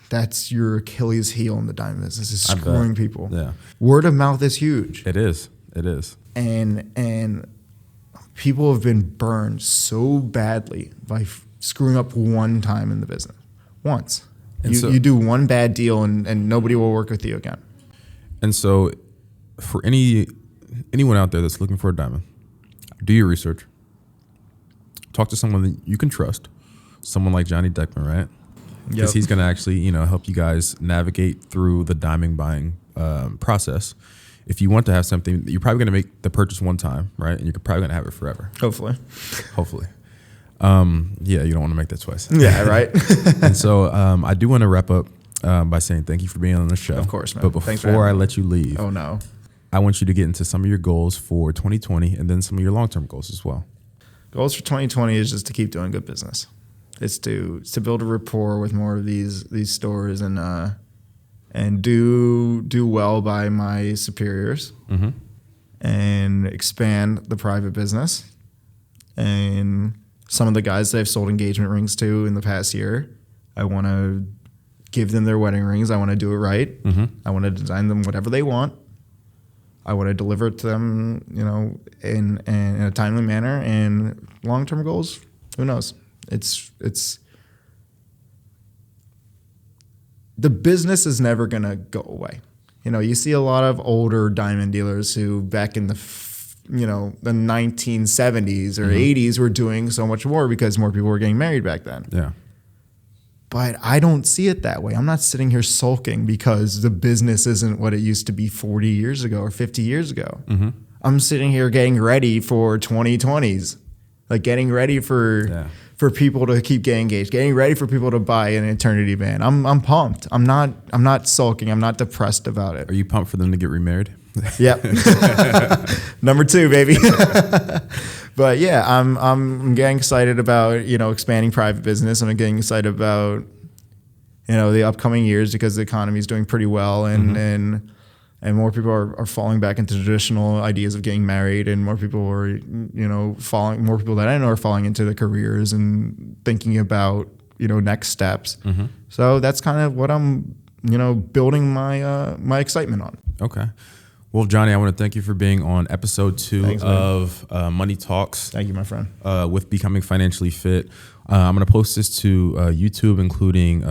B: that's your Achilles heel in the diamond business, is screwing people.
A: Yeah.
B: Word of mouth is huge.
A: It is.
B: And people have been burned so badly by screwing up one time in the business. Once. You do one bad deal and nobody will work with you again.
A: And so for anyone out there that's looking for a diamond, do your research. Talk to someone that you can trust. Someone like Jonny Deckman, right? Because he's going to actually, help you guys navigate through the diamond buying process. If you want to have something, you're probably going to make the purchase one time, right? And you're probably going to have it forever.
B: Hopefully.
A: You don't want to make that twice.
B: Yeah, right.
A: And so I do want to wrap up by saying thank you for being on the show.
B: Of course, man.
A: But before I let you leave,
B: oh no,
A: I want you to get into some of your goals for 2020 and then some of your long-term goals as well.
B: Goals for 2020 is just to keep doing good business. It's to build a rapport with more of these stores and do well by my superiors, mm-hmm. and expand the private business. And some of the guys that I've sold engagement rings to in the past year, I want to give them their wedding rings. I want to do it right. Mm-hmm. I want to design them whatever they want. I want to deliver it to them, in a timely manner. And long-term goals, who knows? It's the business is never going to go away. You see a lot of older diamond dealers who back in the 1970s or mm-hmm. 80s were doing so much more because more people were getting married back then.
A: Yeah.
B: But I don't see it that way. I'm not sitting here sulking because the business isn't what it used to be 40 years ago or 50 years ago. Mm-hmm. I'm sitting here getting ready for 2020s, like getting ready for people to keep getting engaged, getting ready for people to buy an eternity band. I'm pumped. I'm not sulking. I'm not depressed about it.
A: Are you pumped for them to get remarried?
B: Yep. Number 2, baby. But yeah, I'm getting excited about, expanding private business. I'm getting excited about, the upcoming years because the economy is doing pretty well, and mm-hmm. and more people are falling back into traditional ideas of getting married, and more people are, more people that I know are falling into their careers and thinking about, next steps. Mm-hmm. So that's kind of what I'm, building my excitement on.
A: Okay. Well, Jonny, I want to thank you for being on episode 2 of Money Talks.
B: Thank you, my friend.
A: With Becoming Financially Fit. I'm going to post this to YouTube, including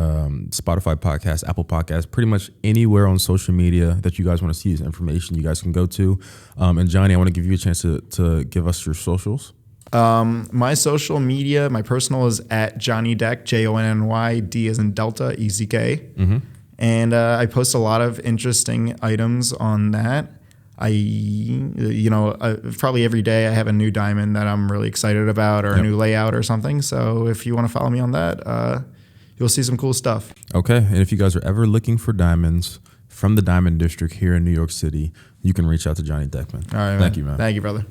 A: Spotify podcast, Apple podcast, pretty much anywhere on social media that you guys want to see this information, you guys can go to. And Jonny, I want to give you a chance to give us your socials.
B: My social media, my personal is at Jonny Deck, Jonny, D as in Delta, EZK. Mm-hmm. And I post a lot of interesting items on that. Probably every day I have a new diamond that I'm really excited about, or a new layout or something. So if you want to follow me on that, you'll see some cool stuff.
A: Okay. And if you guys are ever looking for diamonds from the Diamond District here in New York City, you can reach out to Jonny Deckman.
B: All right,
A: Thank you, man.
B: Thank you, brother.